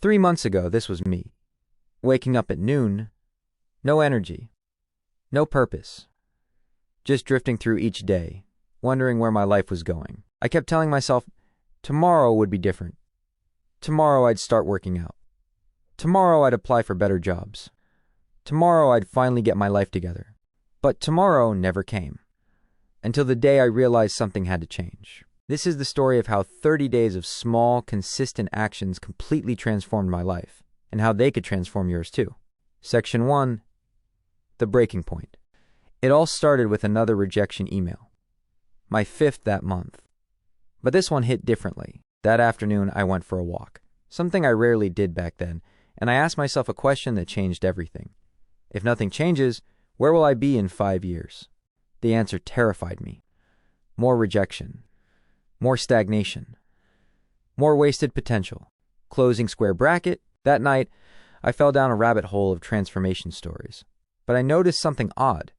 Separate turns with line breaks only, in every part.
3 months ago, this was me. Waking up at noon, no energy, no purpose, just drifting through each day, wondering where my life was going. I kept telling myself, tomorrow would be different. Tomorrow I'd start working out. Tomorrow I'd apply for better jobs. Tomorrow I'd finally get my life together. But tomorrow never came, until the day I realized something had to change. This is the story of how 30 days of small, consistent actions completely transformed my life, and how they could transform yours too. Section 1, the breaking point. It all started with another rejection email, my 5th that month. But this one hit differently. That afternoon, I went for a walk, something I rarely did back then, and I asked myself a question that changed everything. If nothing changes, where will I be in 5 years? The answer terrified me. More rejection. More stagnation. More wasted potential. Closing square bracket. That night, I fell down a rabbit hole of transformation stories. But I noticed something odd.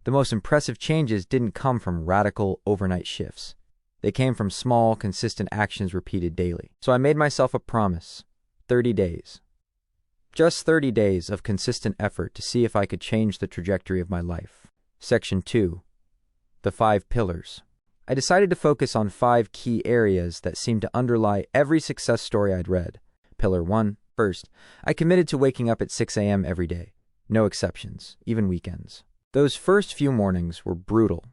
The most impressive changes didn't come from radical overnight shifts. They came from small, consistent actions repeated daily. So I made myself a promise. 30 days. Just 30 days of consistent effort to see if I could change the trajectory of my life. Section 2. The 5 pillars. I decided to focus on 5 key areas that seemed to underlie every success story I'd read. Pillar 1. First, I committed to waking up at 6 a.m. every day. No exceptions, even weekends. Those first few mornings were brutal.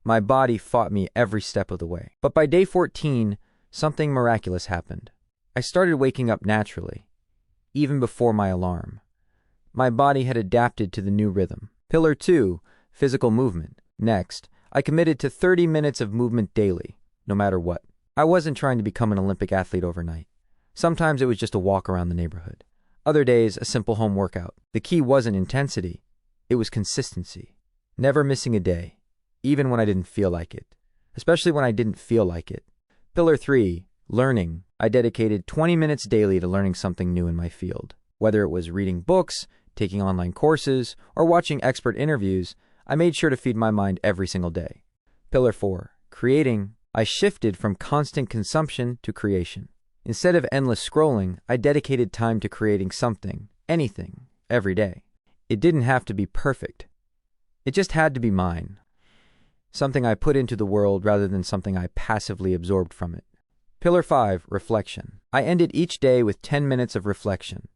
My body fought me every step of the way. But by day 14, something miraculous happened. I started waking up naturally, even before my alarm. My body had adapted to the new rhythm. Pillar 2, physical movement. Next, I committed to 30 minutes of movement daily, no matter what. I wasn't trying to become an Olympic athlete overnight. Sometimes it was just a walk around the neighborhood. Other days, a simple home workout. The key wasn't intensity, it was consistency. Never missing a day, even when I didn't feel like it. Especially when I didn't feel like it. Pillar 3, learning. I dedicated 20 minutes daily to learning something new in my field. Whether it was reading books, taking online courses, or watching expert interviews, I made sure to feed my mind every single day. Pillar 4, creating. I shifted from constant consumption to creation. Instead of endless scrolling, I dedicated time to creating something, anything, every day. It didn't have to be perfect. It just had to be mine. Something I put into the world rather than something I passively absorbed from it. Pillar 5, reflection. I ended each day with 10 minutes of reflection.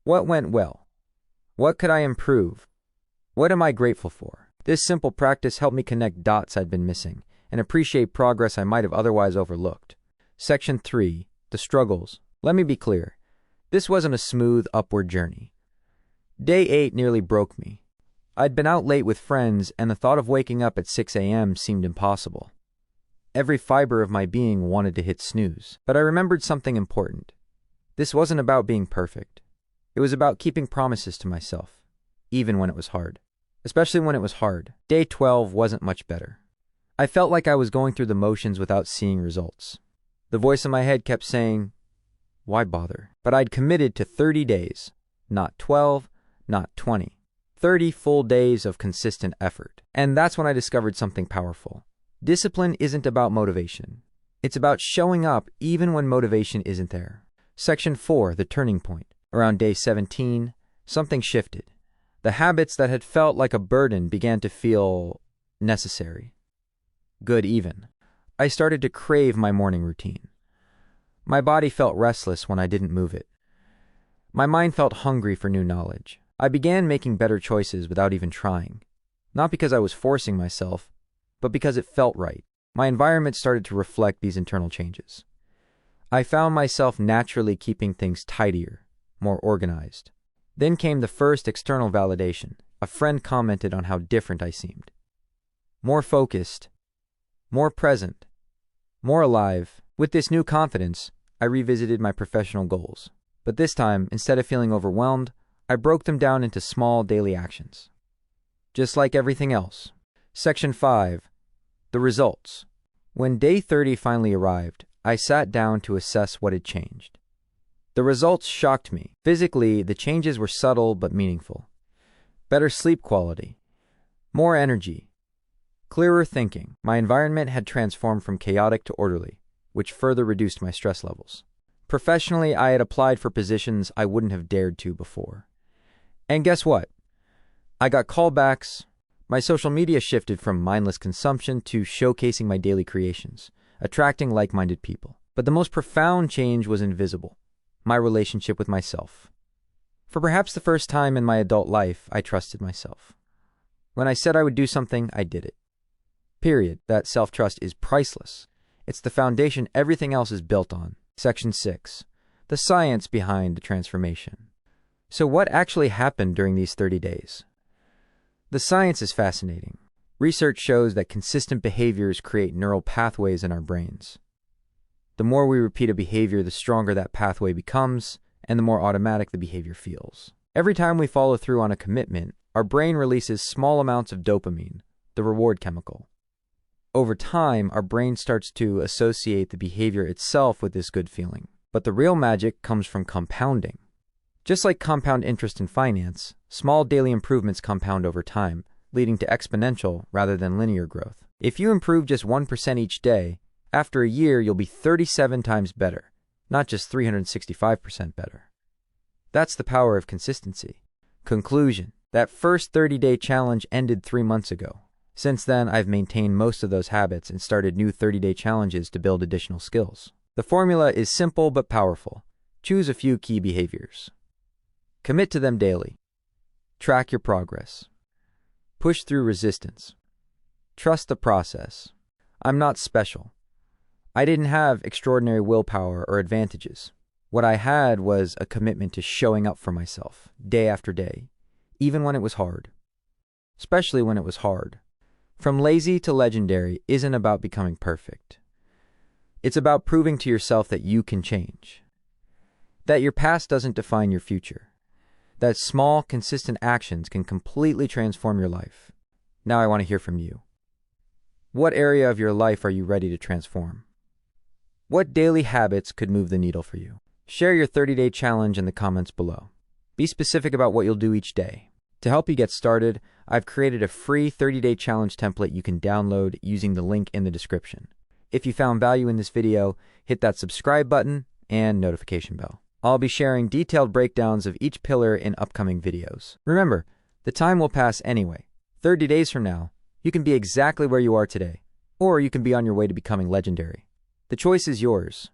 What went well? What could I improve? What am I grateful for? This simple practice helped me connect dots I'd been missing and appreciate progress I might have otherwise overlooked. Section 3, the struggles. Let me be clear. This wasn't a smooth upward journey. Day 8 nearly broke me. I'd been out late with friends, and the thought of waking up at 6 a.m. seemed impossible. Every fiber of my being wanted to hit snooze. But I remembered something important. This wasn't about being perfect. It was about keeping promises to myself, even when it was hard. Especially when it was hard. Day 12 wasn't much better. I felt like I was going through the motions without seeing results. The voice in my head kept saying, why bother? But I'd committed to 30 days, not 12, not 20. 30 full days of consistent effort. And that's when I discovered something powerful. Discipline isn't about motivation. It's about showing up even when motivation isn't there. Section 4, the turning point. Around day 17, something shifted. The habits that had felt like a burden began to feel necessary. Good even. I started to crave my morning routine. My body felt restless when I didn't move it. My mind felt hungry for new knowledge. I began making better choices without even trying. Not because I was forcing myself, but because it felt right. My environment started to reflect these internal changes. I found myself naturally keeping things tidier, more organized. Then came the first external validation. A friend commented on how different I seemed. More focused, more present, more alive. With this new confidence, I revisited my professional goals. But this time, instead of feeling overwhelmed, I broke them down into small daily actions. Just like everything else. Section 5. The results. When day 30 finally arrived, I sat down to assess what had changed. The results shocked me. Physically, the changes were subtle but meaningful. Better sleep quality. More energy. Clearer thinking. My environment had transformed from chaotic to orderly, which further reduced my stress levels. Professionally, I had applied for positions I wouldn't have dared to before. And guess what? I got callbacks. My social media shifted from mindless consumption to showcasing my daily creations, attracting like-minded people. But the most profound change was invisible: my relationship with myself. For perhaps the first time in my adult life, I trusted myself. When I said I would do something, I did it. Period. That self-trust is priceless. It's the foundation everything else is built on. Section 6. The science behind the transformation. So what actually happened during these 30 days? The science is fascinating. Research shows that consistent behaviors create neural pathways in our brains. The more we repeat a behavior, the stronger that pathway becomes, and the more automatic the behavior feels. Every time we follow through on a commitment, our brain releases small amounts of dopamine, the reward chemical. Over time, our brain starts to associate the behavior itself with this good feeling. But the real magic comes from compounding. Just like compound interest in finance, small daily improvements compound over time, leading to exponential rather than linear growth. If you improve just 1% each day, after a year you'll be 37 times better, not just 365% better. That's the power of consistency. Conclusion: that first 30-day challenge ended 3 months ago. Since then, I've maintained most of those habits and started new 30-day challenges to build additional skills. The formula is simple but powerful. Choose a few key behaviors. Commit to them daily. Track your progress. Push through resistance. Trust the process. I'm not special. I didn't have extraordinary willpower or advantages. What I had was a commitment to showing up for myself, day after day, even when it was hard. Especially when it was hard. From lazy to legendary isn't about becoming perfect. It's about proving to yourself that you can change. That your past doesn't define your future. That small, consistent actions can completely transform your life. Now I want to hear from you. What area of your life are you ready to transform? What daily habits could move the needle for you? Share your 30-day challenge in the comments below. Be specific about what you'll do each day. To help you get started, I've created a free 30-day challenge template you can download using the link in the description. If you found value in this video, hit that subscribe button and notification bell. I'll be sharing detailed breakdowns of each pillar in upcoming videos. Remember, the time will pass anyway. 30 days from now, you can be exactly where you are today, or you can be on your way to becoming legendary. The choice is yours.